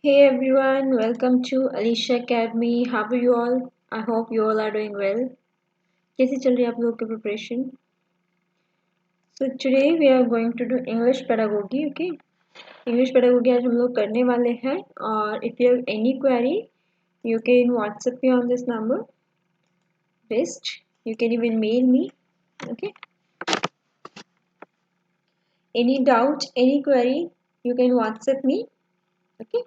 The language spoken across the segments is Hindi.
Hey everyone, welcome to Alicia Academy. How are you all? I hope you all are doing well. कैसी चल रही है आप लोगों की preparation? So today we are going to do English pedagogy, okay? English pedagogy आज हम लोग करने वाले हैं और if you have any query, you can WhatsApp me on this number. Best, you can even mail me, okay? Any doubt, any query, you can WhatsApp me, okay?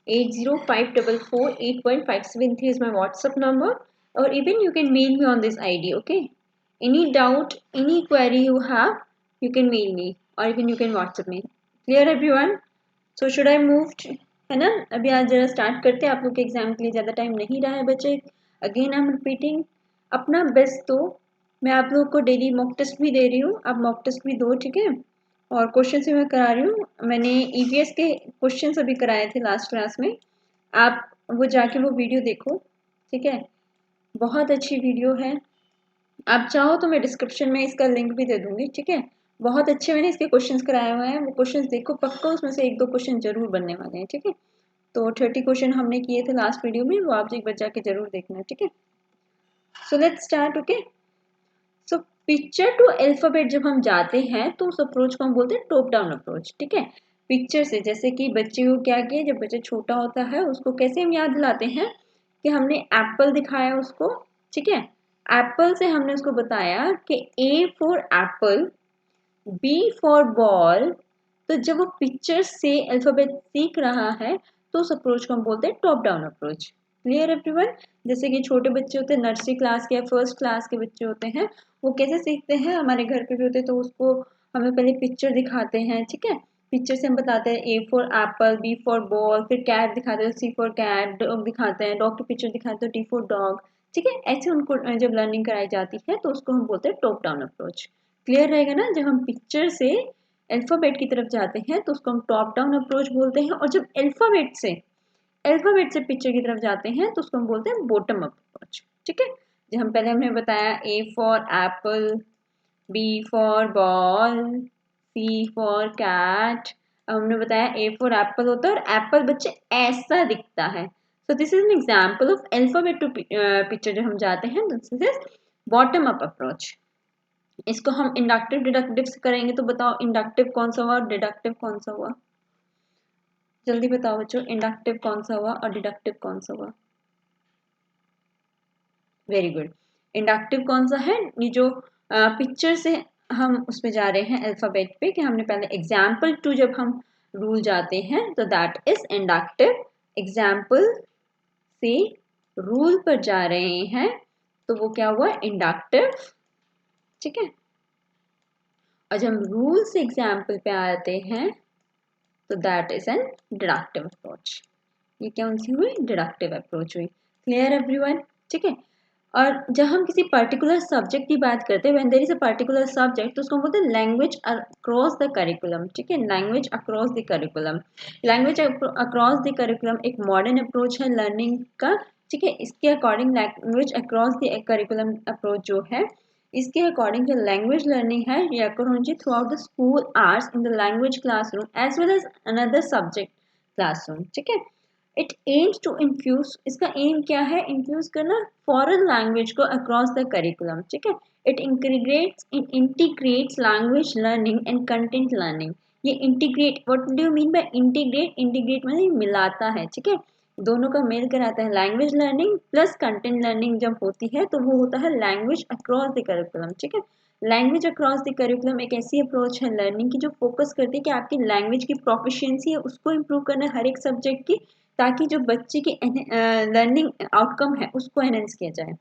8054481573 is my WhatsApp number, or even you can mail me on this ID. Okay, any doubt, any query you have, you can mail me or even you can WhatsApp me. Clear everyone? So should I move है ना? अभी आज जरा स्टार्ट करते हैं. आप लोग के एग्जाम के लिए ज़्यादा टाइम नहीं रहा है बच्चे. अगेन आई एम रिपीटिंग, अपना बेस्ट दो. मैं आप लोगों को डेली मॉक टेस्ट भी दे रही हूँ, आप मॉक टेस्ट भी दो, ठीक है? और क्वेश्चन भी मैं करा रही हूँ. मैंने ईवीएस के क्वेश्चन अभी कराए थे लास्ट क्लास में. आप वो जाके वो वीडियो देखो, ठीक है? बहुत अच्छी वीडियो है. आप चाहो तो मैं डिस्क्रिप्शन में इसका लिंक भी दे दूंगी, ठीक है? बहुत अच्छे मैंने इसके क्वेश्चंस कराए हुए हैं. वो क्वेश्चंस देखो, पक्का उसमें से एक दो क्वेश्चन जरूर बनने वाले हैं, ठीक है? तो 30 क्वेश्चन हमने किए थे लास्ट वीडियो में, वो आप एक बार जाके जरूर देखना, ठीक है? So let's start. Okay, so picture to alphabet जब हम जाते हैं तो उस अप्रोच को हम बोलते हैं टॉप डाउन अप्रोच, ठीक है? पिक्चर से, जैसे कि बच्चे को क्या किया, जब बच्चा छोटा होता है उसको कैसे हम याद दिलाते हैं कि हमने एप्पल दिखाया उसको, ठीक है? एप्पल से हमने उसको बताया कि A for apple, B for ball. तो जब वो पिक्चर से अल्फाबेट सीख रहा है तो उस अप्रोच को हम बोलते हैं top down approach. Clear everyone? जैसे कि छोटे बच्चे होते हैं, नर्सरी क्लास के या फर्स्ट क्लास के बच्चे होते हैं, वो कैसे सीखते हैं? हमारे घर पे भी होते हैं, तो उसको हमें पहले पिक्चर दिखाते हैं, ठीक है? पिक्चर से हम बताते हैं A for apple, B for ball, फिर कैट दिखाते हैं, सी फॉर कैट, डॉग दिखाते हैं, डॉग की पिक्चर दिखाते हैं, डी फॉर डॉग, ठीक है? ऐसे उनको जब लर्निंग कराई जाती है तो उसको हम बोलते हैं टॉप डाउन अप्रोच. क्लियर रहेगा ना? जब हम पिक्चर से अल्फाबेट की तरफ जाते हैं तो उसको हम टॉप डाउन अप्रोच बोलते हैं, और जब अल्फाबेट से पिक्चर की तरफ जाते हैं तो उसको हम बोलते हैं बॉटम अप अप्रोच, ठीक है? जो हमने बताया A for apple, B for ball, C for cat. हमने बताया ए फॉर एप्पल होता है और एप्पल बच्चे ऐसा दिखता है. So this is an example of alphabet to picture. जब हम जाते हैं this is bottom up approach. इसको हम इंडक्टिव डिडक्टिव से करेंगे. तो बताओ, इंडक्टिव कौन सा हुआ और डिडक्टिव कौन सा हुआ? जल्दी बताओ बच्चों, इंडक्टिव कौन सा हुआ और डिडक्टिव कौन सा हुआ? Very good. इंडक्टिव कौन सा है? ये जो पिक्चर से हम उस पे जा रहे हैं अल्फाबेट पे, कि हमने पहले एग्जाम्पल टू जब हम रूल जाते हैं तो दैट इज इंडक्टिव. एग्जाम्पल से रूल पर जा रहे हैं तो वो क्या हुआ? इंडक्टिव, ठीक है? और जब हम रूल से एग्जाम्पल पे आते हैं तो that is an deductive approach. ये कौन सी हुई? डिडक्टिव अप्रोच हुई. Clear everyone? ठीक है. और जब हम किसी पर्टिकुलर सब्जेक्ट की बात करते हैं, when there is a particular subject, तो उसको बोलते हैं लैंग्वेज अक्रॉस द करिकुलम, ठीक है? Language across the curriculum. Language across the curriculum एक मॉडर्न अप्रोच है लर्निंग का, ठीक है? इसके according language across the curriculum approach जो है, इसके अकॉर्डिंग जो लैंग्वेज लर्निंग है ये अकर होनी चाहिए throughout the school hours in the language classroom as well as another subject classroom, ठीक है? इट एम्स टू इन्फ्यूज, इसका एम क्या है? इन्फ्यूज करना फॉरेन लैंग्वेज को अक्रॉस द करिकुलम, ठीक है? It integrates language learning and content learning. ये integrate, what do you mean by integrate? Integrate मतलब मिलाता है, ठीक है? दोनों का मेल कराता है. Language learning plus content learning जब होती है तो वो होता है लैंग्वेज अक्रॉस द करिकुलम, ठीक है? लैंग्वेज अक्रॉस द करिकुलम एक ऐसी अप्रोच है लर्निंग की जो फोकस करती है कि आपकी लैंग्वेज की प्रोफिशिएंसी है उसको इम्प्रूव करना है हर एक सब्जेक्ट की, ताकि जो बच्चे की लर्निंग आउटकम है उसको एनहेंस किया जाए,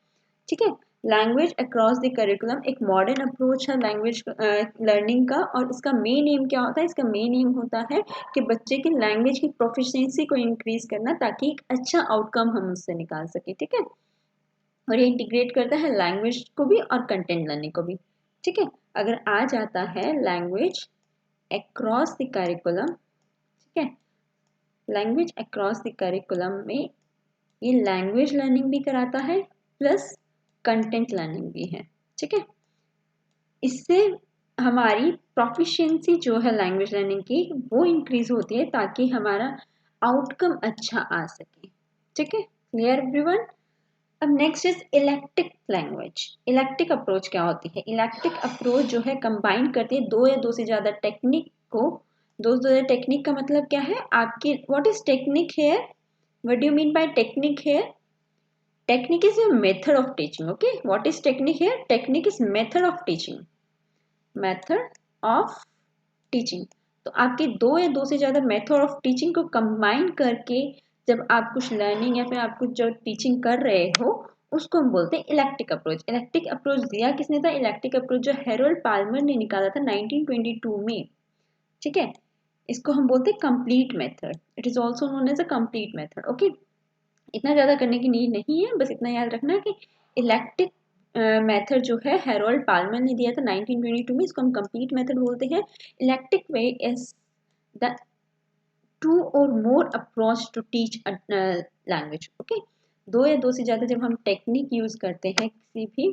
ठीक है? लैंग्वेज अक्रॉस द करिकुलम एक मॉडर्न अप्रोच है लैंग्वेज लर्निंग का, और इसका मेन एम क्या होता है? इसका मेन एम होता है कि बच्चे की लैंग्वेज की प्रोफिशिएंसी को इंक्रीज करना, ताकि एक अच्छा आउटकम हम उससे निकाल सके, ठीक है? और ये इंटीग्रेट करता है लैंग्वेज को भी और कंटेंट लर्निंग को भी, ठीक है? अगर आ जाता है लैंग्वेज अक्रॉस द करिकुलम, ठीक है? लैंग्वेज अक्रॉस द करिकुलम में ये लैंग्वेज लर्निंग भी कराता है प्लस कंटेंट लर्निंग भी है, ठीक है? इससे हमारी प्रोफिशिएंसी जो है लैंग्वेज लर्निंग की वो इंक्रीज होती है, ताकि हमारा आउटकम अच्छा आ सके। ठीक है, क्लियर एवरीवन। अब next is electric language. Electric approach क्या होती है? इलेक्टिक अप्रोच जो है कंबाइन करती है दो या दो से ज्यादा टेक्निक को। दो से ज्यादा टेक्निक का मतलब क्या है आपकी? What is technique here? What do you mean by technique here? Technique is a method of teaching. Okay, what is technique here? Technique is method of teaching. Method of teaching. तो आपके दो या दो से ज़्यादा मेथड ऑफ टीचिंग को कंबाइन करके जब आप कुछ लर्निंग या फिर आप कुछ जो टीचिंग कर रहे हो उसको हम बोलते हैं इलेक्टिक अप्रोच। इलेक्टिक अप्रोच दिया किसने था? इलेक्टिक अप्रोच जो हैरोल्ड पाल्मर ने निकाला था 1922 में। ठीक है, इसको हम बोलते हैं complete method. It is also known as a complete method. Okay, इतना ज़्यादा करने की नीड नहीं है, बस इतना याद रखना कि इलेक्टिक मेथड जो है हैरोल्ड पाल्मर ने दिया था 1922 में, इसको हम कंप्लीट मेथड बोलते हैं। Eclectic way is the two or more approach to teach language. Okay, दो या दो से ज़्यादा जब हम टेक्निक यूज़ करते हैं किसी भी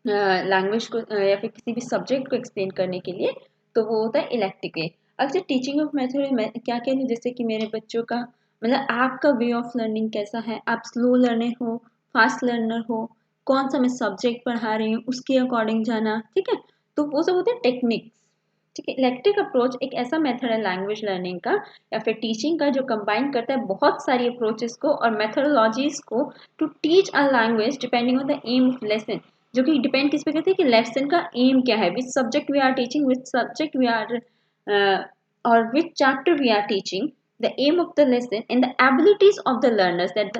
लैंग्वेज को या फिर किसी भी सब्जेक्ट को एक्सप्लेन करने के लिए, तो वो होता है इलेक्टिक वे। अच्छा, टीचिंग ऑफ मेथड में क्या कह रही हूँ, जैसे कि मेरे बच्चों का मतलब आपका वे ऑफ लर्निंग कैसा है, आप स्लो लर्नर हो, फास्ट लर्नर हो, कौन सा मैं सब्जेक्ट पढ़ा रही हूँ उसके अकॉर्डिंग जाना। ठीक है, तो वो सब होते हैं टेक्निक्स। ठीक है, इलेक्टिक अप्रोच एक ऐसा मेथड है लैंग्वेज लर्निंग का या फिर टीचिंग का जो कंबाइन करता है बहुत सारी अप्रोचेस को और मेथोडोलॉजीज को to teach a language depending on the aim of lesson. जो कि डिपेंड किस पे करते हैं कि लेसन का एम क्या है, which subject we are teaching, which subject we are or which chapter we are teaching, the aim of the lesson and the abilities of the learners, that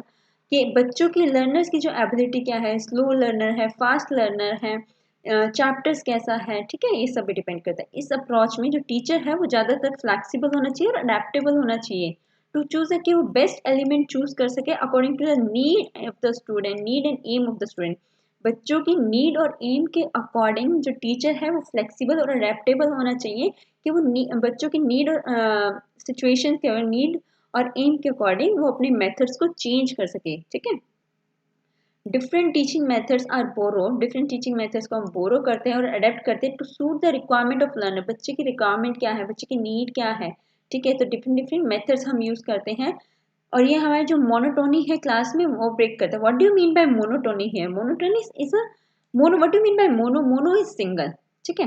कि बच्चों की लर्नर्स की जो एबिलिटी क्या है, स्लो लर्नर है, फास्ट लर्नर है, चैप्टर्स कैसा है। ठीक है, ये सब भी डिपेंड करता है। इस अप्रोच में जो टीचर है वो ज़्यादातर फ्लैक्सीबल होना चाहिए और अडेप्टेबल होना चाहिए टू चूज है कि वो बेस्ट एलिमेंट चूज कर सके according to the need of the student, need and aim of the student. बच्चों की नीड और एम के अकॉर्डिंग जो टीचर है वो फ्लेक्सिबल और अडेप्टेबल होना चाहिए कि वो बच्चों की नीड और सिचुएशन के और नीड और एम के अकॉर्डिंग वो अपने मेथड्स को चेंज कर सके। ठीक है, different teaching methods are borrow. Different teaching methods को हम बोरो करते हैं और अडेप्ट करते हैं to suit the requirement of learner. बच्चे की रिक्वायरमेंट क्या है, बच्चे की नीड क्या है। ठीक है, तो डिफरेंट डिफरेंट मेथड्स हम यूज करते हैं और ये हमारे जो मोनोटोनी है क्लास में वो ब्रेक करता है। What do you mean bye monotony here? Monotony is a mono, what do you mean bye mono? Mono is single. ठीक है,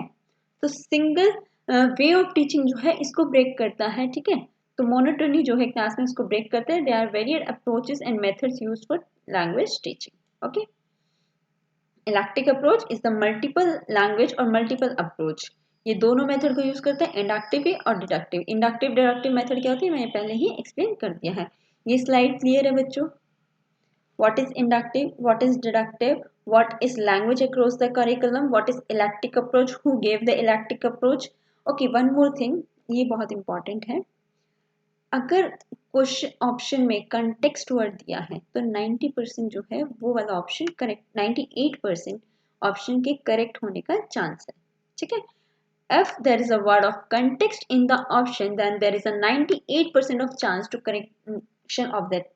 तो सिंगल वे ऑफ टीचिंग जो है इसको ब्रेक करता है। ठीक है, तो मोनोटोनी जो है क्लास में उसको ब्रेक करते हैं। They are varied approaches and methods used for language teaching. Okay, eclectic approach is the multiple language और मल्टीपल अप्रोच। ये दोनों मेथड को यूज करते हैं, इंडक्टिव और डिडक्टिव। इंडक्टिव डिडक्टिव मेथड क्या होती है मैंने पहले ही एक्सप्लेन कर दिया है। ये स्लाइड क्लियर है बच्चों? What is inductive, what is deductive, what is language across the curriculum, what is electric approach, who gave the electric approach. Okay, one more thing, ये बहुत इंपॉर्टेंट है। अगर क्वेश्चन ऑप्शन में कंटेक्स्ट वर्ड दिया है तो 90% जो है वो वाला ऑप्शन करेक्ट, 98% ऑप्शन के करेक्ट होने का चांस है। ठीक है, if there is a word of context in the option then there is a 98% of chance to correction of that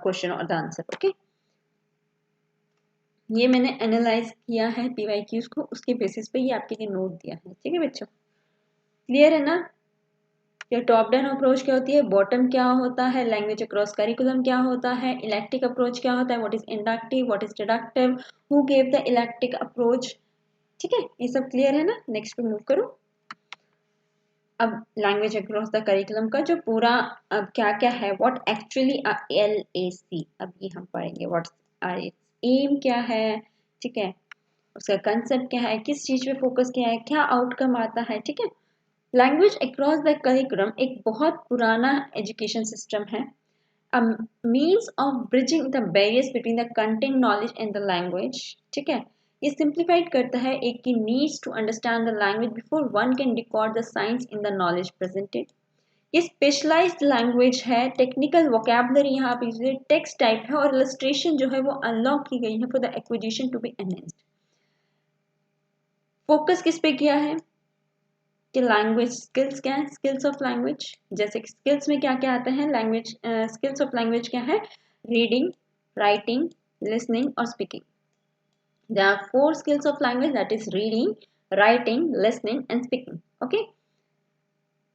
question or the answer. Okay, ये मैंने एनालाइज किया है पीवाईक्यूज को, उसके बेसिस पे ये आपके लिए नोट दिया है। ठीक है बच्चों, क्लियर है ना? या टॉप डाउन अप्रोच क्या होती है, बॉटम क्या होता है, लैंग्वेज अक्रॉस करिकुलम क्या होता है, इलेक्टिक अप्रोच क्या होता है, what is inductive, what is deductive, who gave the electric approach. ठीक है, ये सब क्लियर है ना? नेक्स्ट पे मूव करो। अब लैंग्वेज अक्रॉस द करिकुलम का जो पूरा अब क्या क्या है, व्हाट एक्चुअली LAC, अब ये हम पढ़ेंगे। व्हाट आर इट्स एम क्या है, ठीक है, उसका कंसेप्ट क्या है, किस चीज पे फोकस किया है, क्या आउटकम आता है। ठीक है, लैंग्वेज अक्रॉस द करिकुलम एक बहुत पुराना एजुकेशन सिस्टम है, a means of bridging the barriers between the content knowledge and the language। ठीक है, ये सिंप्लीफाइड करता है एक की needs to understand the language before one can record the science in the knowledge presented. ये स्पेशलाइज्ड लैंग्वेज है, टेक्निकल वोकैबुलरी यहाँ पे टेक्स्ट टाइप है और इलस्ट्रेशन जो है वो अनलॉक की गई है for the acquisition to be enhanced. Focus किस पे किया है कि लैंग्वेज स्किल्स क्या है, स्किल्स ऑफ लैंग्वेज। जैसे स्किल्स में क्या क्या आते हैं, लैंग्वेज स्किल्स ऑफ लैंग्वेज क्या है, रीडिंग, राइटिंग, लिसनिंग और speaking. There are 4 skills of language, that is reading, writing, listening and speaking. Okay,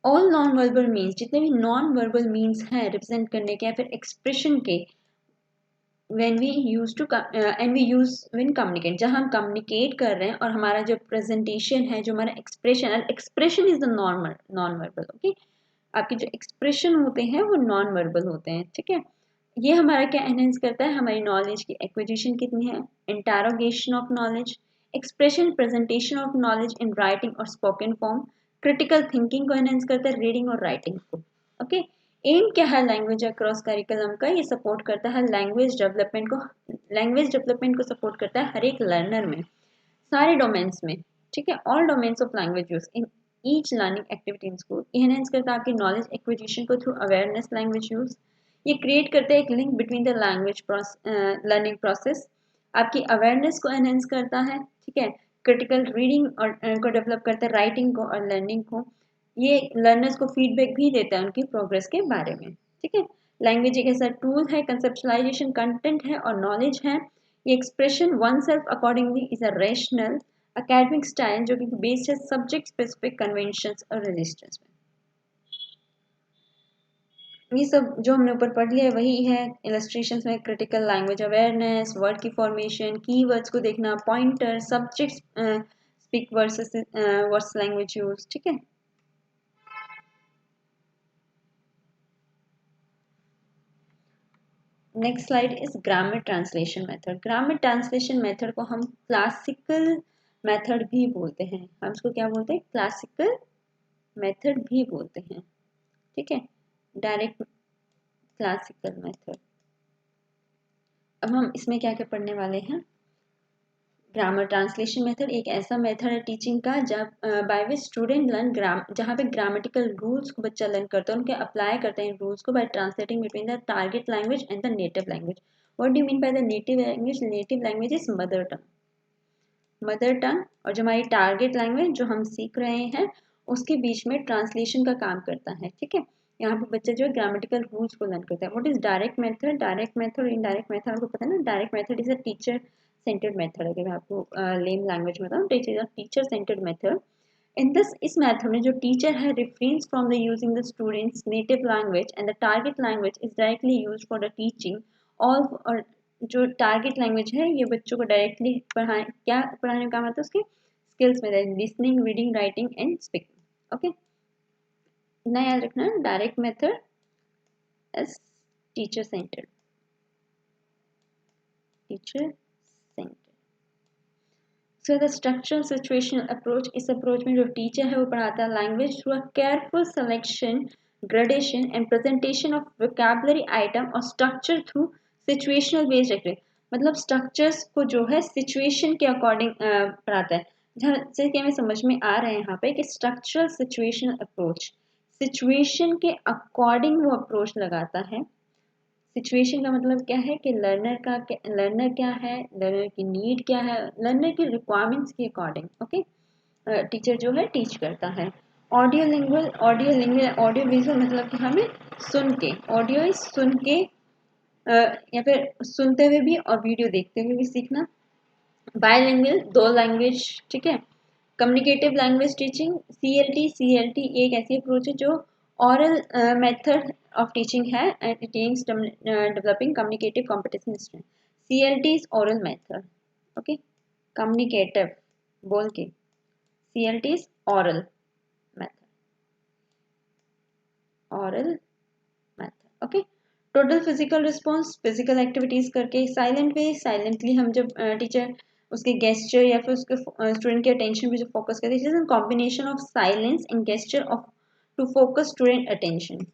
all non verbal means, जितने भी नॉन वर्बल मीन्स हैं रिप्रेजेंट करने के या फिर एक्सप्रेशन के, when we use to and we use when communicate, जहाँ हम communicate कर रहे हैं और हमारा जो presentation है, जो हमारा expression is the normal non verbal, okay. आपके जो expression होते हैं वो non verbal होते हैं, ठीक है। ये हमारा क्या enhance करता है, हमारी knowledge की acquisition कितनी है, interrogation of knowledge, expression presentation of knowledge in writing और spoken form, critical thinking को enhance करता है, reading और writing को, ओके। एम क्या है लैंग्वेज अक्रॉस करिकुलम का, ये सपोर्ट करता है लैंग्वेज डेवलपमेंट को सपोर्ट करता है हर एक लर्नर में, सारे डोमेन्स में, ठीक है। All domains of language use in each learning activity in school, enhance करता है आपकी नॉलेज एक्विजिशन को थ्रू अवेयरनेस लैंग्वेज यूज। ये क्रिएट करता है एक link between the language learning process, आपकी अवेयरनेस को एनहेंस करता है, ठीक है। क्रिटिकल रीडिंग और को डेवलप करता है, राइटिंग को और लर्निंग को। ये लर्नर्स को फीडबैक भी देता है उनकी प्रोग्रेस के बारे में, ठीक है। लैंग्वेज एक ऐसा टूल है, कंसेप्चुलाइजेशन कंटेंट है और नॉलेज है। ये expression one self accordingly is a rational academic style जो कि बेस्ड है सब्जेक्ट स्पेसिफिक कन्वेंशंस और रजिस्टर्स में। ये सब जो हमने ऊपर पढ़ लिया है वही है। इलस्ट्रेशंस में क्रिटिकल लैंग्वेज अवेयरनेस, वर्ड की फॉर्मेशन, कीवर्ड्स को देखना, pointer, subject speak versus verse language use, ठीक है। Next slide is grammar translation method. Grammar translation method को हम क्लासिकल मेथड भी बोलते हैं, हम इसको क्या बोलते हैं, क्लासिकल मेथड भी बोलते हैं, ठीक है। Direct classical method. अब हम इसमें क्या क्या पढ़ने वाले हैं। ग्रामर ट्रांसलेशन मेथड एक ऐसा मेथड है टीचिंग का जब बाय विच स्टूडेंट लर्न जहाँ पे ग्रामेटिकल रूल्स को बच्चा लर्न करता है, उनके अप्लाई करते हैं रूल्स को by translating between the target language and the native language. What do you mean by the native language? Native language is mother tongue और जो हमारी टारगेट लैंग्वेज जो हम सीख रहे हैं उसके बीच में ट्रांसलेशन का काम करता है, ठीक है। यहाँ पे बच्चा जो है ग्रामेटिकल रूल्स को लर्न करता है। What is direct method? Direct method, indirect method आपको पता है ना। Direct method is a teacher centred method, अगर मैं आपको लेम लैंग्वेज में बताऊँ, teacher centred method. In this इस मेथड में जो टीचर है reference from the using the students native language and the target language is directly used for the teaching all. और जो टारगेट लैंग्वेज है ये बच्चों को डायरेक्टली पढ़ाने का काम आता है उसके स्किल्स में, listening, reading, writing and speaking, okay. इतना याद रखना, direct method as teacher centred, teacher centred. So the structural situational approach, इस अप्रोच में जो टीचर है वो पढ़ाता है language through a careful selection, gradation and presentation of vocabulary item और structure through situational based activity. मतलब स्ट्रक्चर्स को जो है सिचुएशन के अकॉर्डिंग पढ़ाता है। जैसे कि हमें समझ में आ रहा है यहाँ पे कि स्ट्रक्चरल सिचुएशनल अप्रोच, सिचुएशन के अकॉर्डिंग वो अप्रोच लगाता है। सिचुएशन का मतलब क्या है कि लर्नर क्या है, लर्नर की नीड क्या है, लर्नर की रिक्वायरमेंट्स के अकॉर्डिंग, ओके, टीचर जो है टीच करता है। ऑडियो विजुअल मतलब कि हमें सुन के, ऑडियो सुन के या फिर सुनते हुए भी और वीडियो देखते हुए भी सीखना। बायलिंगुअल, दो लैंग्वेज, ठीक है। कम्युनिकेटिव लैंग्वेज टीचिंग, CLT एक ऐसी अप्रोच है जो oral method of teaching है and it aims developing communicative competence in students. CLT is oral method, okay. Communicative बोल के, CLT is oral method, okay. Total physical response, physical activities करके। साइलेंट वे, साइलेंटली हम जब टीचर उसके गेस्चर या फिर उसके स्टूडेंट के अटेंशन पे जो फोकस करते हैं, combination of silence and gesture of to focus student attention.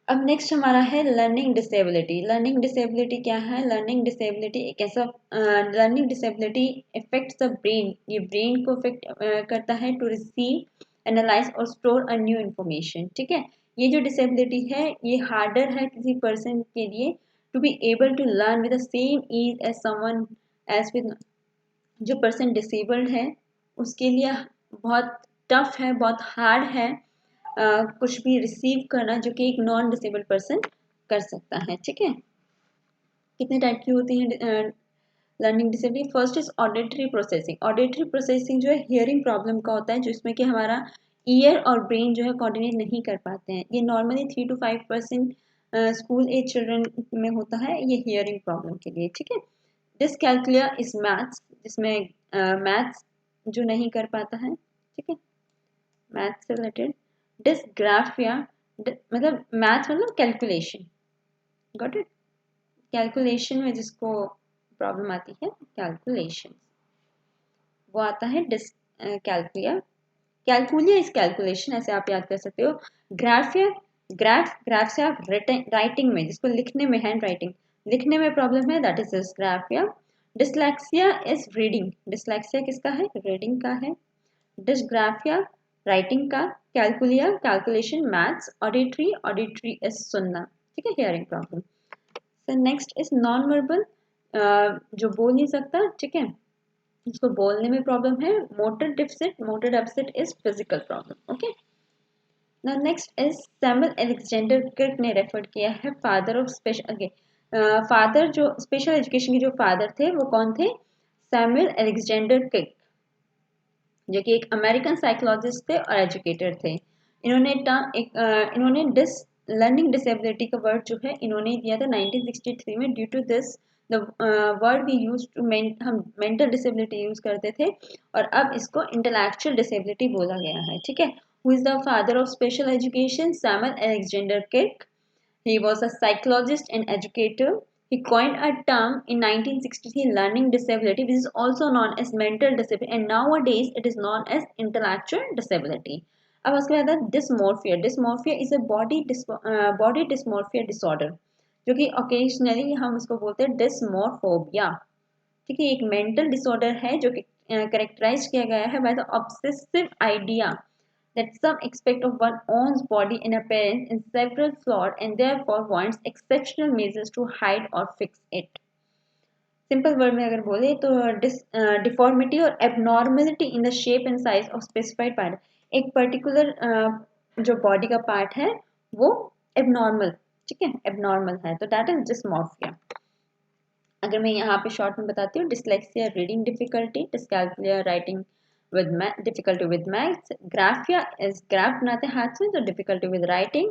अब नेक्स्ट हमारा है लर्निंग डिसेबिलिटी। लर्निंग डिसेबिलिटी क्या है? लर्निंग डिसेबिलिटी एक ऐसा learning disability effects the brain, ये ब्रेन को इफेक्ट करता है टू रिसीव, एनालाइज और स्टोर अ न्यू इन्फॉर्मेशन, ठीक है। ये जो डिसेबिलिटी है ये हार्डर है किसी पर्सन के लिए to be able to learn with the same ease as someone as with, जो पर्सन डिसेबल्ड है उसके लिए बहुत टफ है, बहुत हार्ड है कुछ भी रिसीव करना जो कि एक नॉन डिसेबल्ड पर्सन कर सकता है, ठीक है। कितने टाइप की होती हैं learning disability? First is auditory processing. Auditory processing जो है हियरिंग प्रॉब्लम का होता है, जिसमें कि हमारा ईयर और ब्रेन जो है कोऑर्डिनेट नहीं कर पाते हैं। ये normally 3 to 5% school age children में होता है, ये हियरिंग प्रॉब्लम के लिए, ठीक है। डिसकैल्कुलिया इज मैथ्स, जिसमें मैथ्स जो नहीं कर पाता है, ठीक है, मैथ्स से रिलेटेड। डिसग्राफिया मतलब मैथ्स मतलब कैलकुलेशन, गॉट इट, कैलकुलेशन में जिसको प्रॉब्लम आती है कैलकुलेशन, वो आता है dyscalculia. Calculia is calculation, ऐसे आप याद कर सकते हो। ग्राफिया, ग्राफ से आप राइटिंग में, जिसको लिखने में, हैंड राइटिंग लिखने में प्रॉब्लम है, that is dysgraphia. Dyslexia is reading, dyslexia किसका है, रीडिंग का है। डिसग्राफिया राइटिंग का, calculia calculation, maths, auditory, auditory is सुनना, ठीक है, hearing problem. So next is non verbal, जो बोल नहीं सकता, ठीक है, जिसको बोलने में प्रॉब्लम है। Motor deficit, motor deficit is physical problem, okay. Now next is Samuel Alexander Kirk ने रेफर किया है father of special, okay, father जो स्पेशल एजुकेशन के जो फादर थे वो कौन थे, सैमुअल अलेक्जेंडर क्रिक, जो कि एक अमेरिकन साइकोलॉजिस्ट थे और एजुकेटर थे। इन्होंने इन्होंने लर्निंग डिसेबिलिटी का वर्ड जो है इन्होंने दिया था 1963 में। Due to this the word we use to, हम मेंटल डिसेबिलिटी यूज करते थे और अब इसको इंटेलेक्चुअल डिसेबिलिटी बोला गया है, ठीक है। Who is the father of special education, Samuel Alexander Crick. He was a psychologist and educator. He coined a term in 1963, learning disability, which is also known as mental disability, and nowadays it is known as intellectual disability. अब उसके बाद है dysmorphia. Dysmorphia is a body dysmorphia disorder, जो कि occasionally हम उसको बोलते हैं dysmorphobia, ठीक है। एक मेंटल डिसऑर्डर है जो कि करेक्टराइज किया गया है by the obsessive idea that some aspect of one's own body and appearance is several flawed and therefore wants exceptional measures to hide or fix it. Simple word में अगर बोले तो डिफॉर्मिटी और abnormality in the shape and size of specified part, एक पर्टिकुलर जो बॉडी का पार्ट है वो एबनॉर्मल, ठीक है, एबनॉर्मल है, तो दैट इज डिस्मॉर्फिया। अगर मैं यहाँ पे शॉर्ट में बताती हूँ, dyslexia reading difficulty, dyscalculia writing with difficulty with maths, graphia is graph बनाते हैं हाथ से तो difficulty with writing,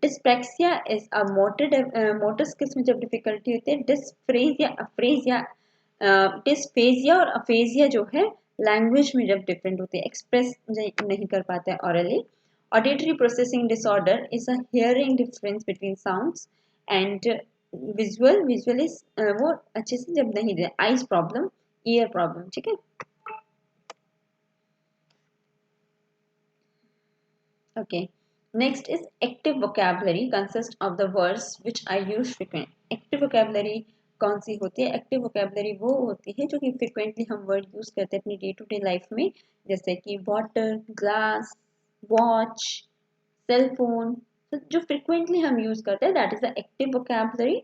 dyspraxia is a motor skills में जब difficulty होती है, dysphasia और aphasia जो है language में जब different होती है, express नहीं कर पाते हैं orally. Auditory processing disorder is a hearing difference between sounds and visual is वो अच्छे से जब नहीं दे, eyes problem, ear problem, ठीक है। Okay. Next is active vocabulary consists of the words which are used frequently. Active vocabulary कौन सी होती है? Active vocabulary वो होती है जो कि frequently हम word use करते हैं अपनी day to day life में, जैसे कि water, glass, watch, cell phone, तो जो frequently हम use करते हैं that is the active vocabulary.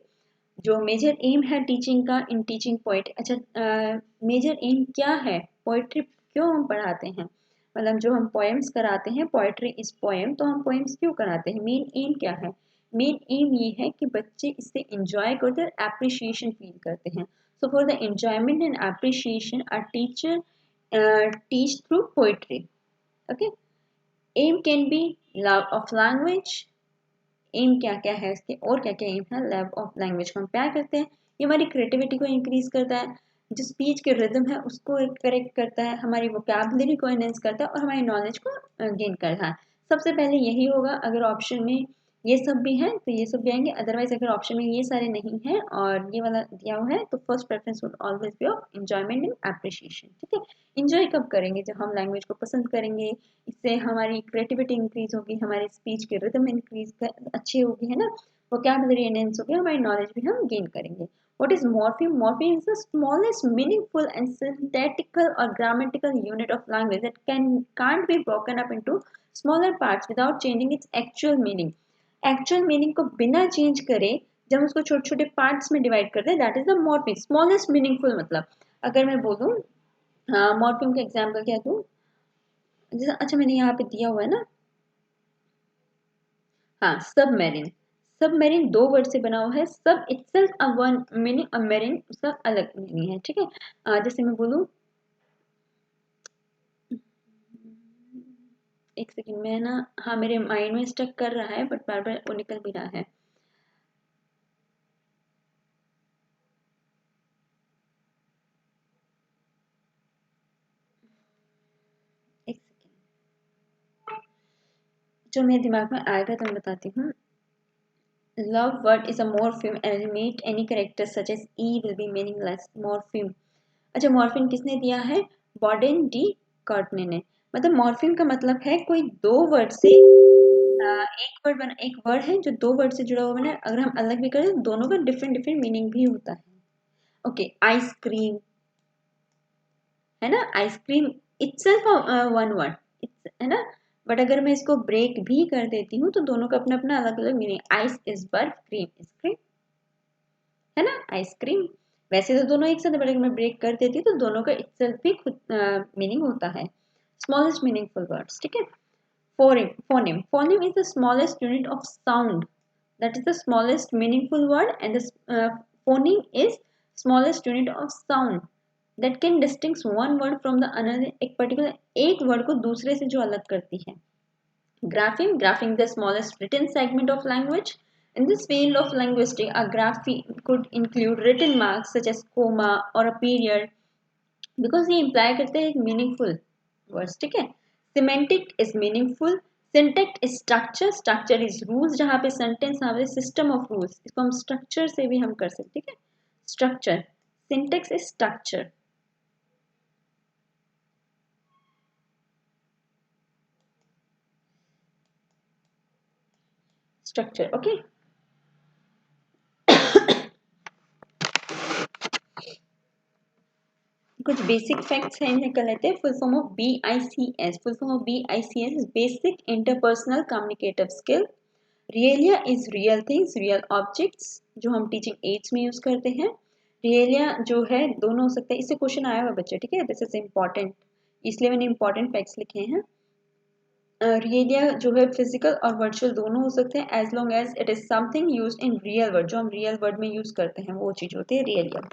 जो मेजर एम है टीचिंग का इन टीचिंग पोइट्री, अच्छा मेजर एम क्या है, पोइट्री क्यों हम पढ़ाते हैं, मतलब जो हम पोएम्स कराते हैं, पोइट्री इज पोएम, तो हम पोएम्स क्यों कराते हैं, मेन एम क्या है, मेन एम ये है कि बच्चे इससे इंजॉय करते हैं, अप्रिशिएशन फील करते हैं। So for the enjoyment and appreciation are teacher teach through poetry, okay. Aim can be love of language, aim क्या क्या है इसके और क्या क्या एम है, लैब ऑफ लैंग्वेज को हम प्यार करते हैं, ये हमारी क्रिएटिविटी को इंक्रीज करता है, जो स्पीच के रिदम है उसको करेक्ट करता है, हमारी वोकैबुलरी को एनहेंस करता है और हमारी नॉलेज को गेन करता है। सबसे पहले यही होगा, अगर ऑप्शन में ये सब भी है तो ये सब भी आएंगे, अदरवाइज अगर ऑप्शन में ये सारे नहीं है और ये वाला दिया हुआ है तो first preference would always be of enjoyment and appreciation, ठीक है। इंजॉय कब करेंगे, जब हम लैंग्वेज को पसंद करेंगे, इससे हमारी क्रिएटिविटी इंक्रीज होगी, हमारे स्पीच की रिदम इंक्रीज अच्छी होगी, है ना, वोकैबुलरी एनहेंस होगी, हमारी नॉलेज भी हम गेन करेंगे। What is morpheme? Morpheme is the smallest meaningful and syntactical or grammatical unit of language that can't be broken up into smaller parts without changing its actual meaning. Actual meaning को बिना चेंज करे जब हम उसको छोटे छोटे पार्ट्स में डिवाइड करते हैं, that is the morpheme, smallest meaningful. मतलब अगर मैं बोलूँ, हाँ, मॉर्फीम का एग्जाम्पल क्या दूँ, जैसे अच्छा मैंने यहाँ पे दिया हुआ है ना, हाँ, सबमेरीन, सबमेरीन दो वर्ड से बना हुआ है, सब itself a one meaning, a marine उसका अलग मीनिंग है, ठीक है। जैसे मैं बोलूँ एक सेकंड में ना, हाँ मेरे माइंड में स्टक कर रहा है बट बार बार वो निकल भी रहा है। एक सेकंड, जो मेरे दिमाग में आएगा तो मैं बताती हूँ। Love word is a morpheme and eliminate any character such as E will be meaningless. Morpheme. अच्छा, मॉर्फिन किसने दिया है? बॉडेन डी कार्टने ने। मतलब मॉर्फिन का मतलब है कोई दो वर्ड से एक वर्ड है जो दो वर्ड से जुड़ा हुआ है, अगर हम अलग भी करें तो दोनों का डिफरेंट डिफरेंट मीनिंग भी होता है। ओके, आइसक्रीम है ना, आइसक्रीम इटसेल्फ वन वर्ड है ना, बट अगर मैं इसको ब्रेक भी कर देती हूँ तो दोनों का अपना अपना अलग अलग मीनिंग। आइस इज बर्फ, क्रीम इज क्रीम, है ना, आइसक्रीम। वैसे तो दोनों एक साथ है, बट अगर मैं ब्रेक कर देती हूँ तो दोनों का इटसेल्फ भी खुद मीनिंग होता है। स्मॉलेस्ट मीनिंगफुल वर्ड्स, ठीक है। Phoneme, phoneme is the smallest unit of sound, that is the smallest meaningful word, and the phoneme is smallest unit of sound that can distinguish one word from the another, एक particular एक word को दूसरे से जो अलग करती है। Grapheme, grapheme the smallest written segment of language. In this field of linguistics, a grapheme could include written marks such as comma or a period, because ये imply करते हैं एक meaningful words, ठीक है। Semantic is meaningful. Syntax is structure, structure is rules, जहाँ पे sentence यहाँ पे system of rules, इसको हम structure से भी हम कर सकते, ठीक है। Structure, syntax is structure. Structure, okay. कुछ बेसिक फैक्ट्स हैं, इन्हें कर लेते हैं। Full form of BICS, full form of BICS is basic interpersonal communicative skill. Realia is real things, real objects, जो हम टीचिंग एड्स में यूज करते हैं। रियलिया जो है दोनों हो सकता है, इससे क्वेश्चन आया हुआ बच्चे, ठीक है, दिस इज इम्पॉर्टेंट, इसलिए मैंने इंपॉर्टेंट फैक्ट्स लिखे हैं। रियलिया जो है फिजिकल और वर्चुअल दोनों हो सकते हैं, as long as it is something use in real word, जो हम रियल वर्ड में यूज करते हैं वो चीज होती है रियलिया।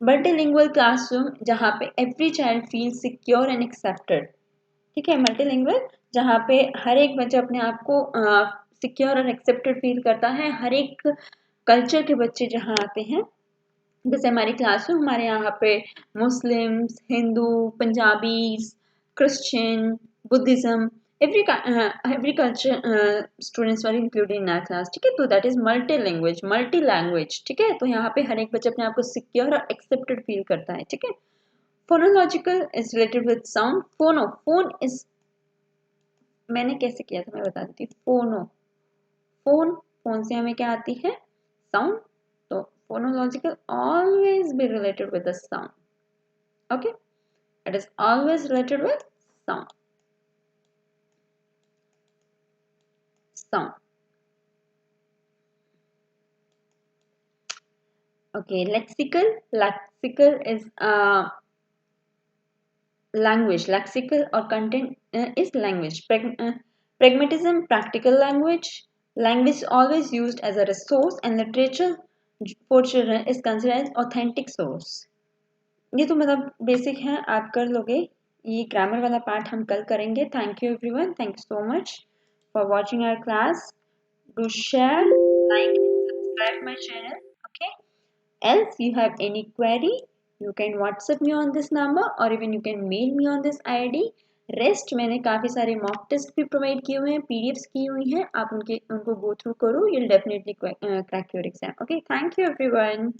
मल्टीलिंगुअल क्लासरूम, जहाँ पे every child feel secure and accepted, ठीक है। मल्टीलिंगुअल जहाँ पे हर एक बच्चा अपने आप को सिक्योर और एक्सेप्टेड फील करता है, हर एक कल्चर के बच्चे जहाँ आते हैं। जैसे हमारी क्लासरूम, हमारे यहाँ पे Muslims, Hindu, Punjabis, Christian, Buddhism, every culture students are included in our class, ठीक है। तो that is multi language, multi language, ठीक है। तो यहाँ पे हर एक बच्चा अपने आप को सिक्योर और एक्सेप्टेड फील करता है, ठीक है। Phonological is related with sound. Phone is, मैंने कैसे किया था मैं बता देती हूँ। फोन, फोन से हमें क्या आती है? साउंड। तो phonological always be related with the sound, okay, it is always related with sound. Okay, lexical is language, lexical or content is language. Pragmatism, practical language, language always used as a resource, and literature for children is considered as authentic source. ये तो मतलब बेसिक है, आप कर लोगे। ये ग्रामर वाला पार्ट हम कल करेंगे। Thank you everyone, thank you so much for watching our class. Do share, like and subscribe my channel, okay. else you have any query, you can WhatsApp me on this number or even you can mail me on this ID. Rest मैंने काफ़ी सारे मॉक टेस्ट भी प्रोवाइड किए हुए हैं, पीडीएफ्स की हुई हैं, आप उनको गो थ्रू करो, you'll definitely crack your exam. Okay, thank you everyone.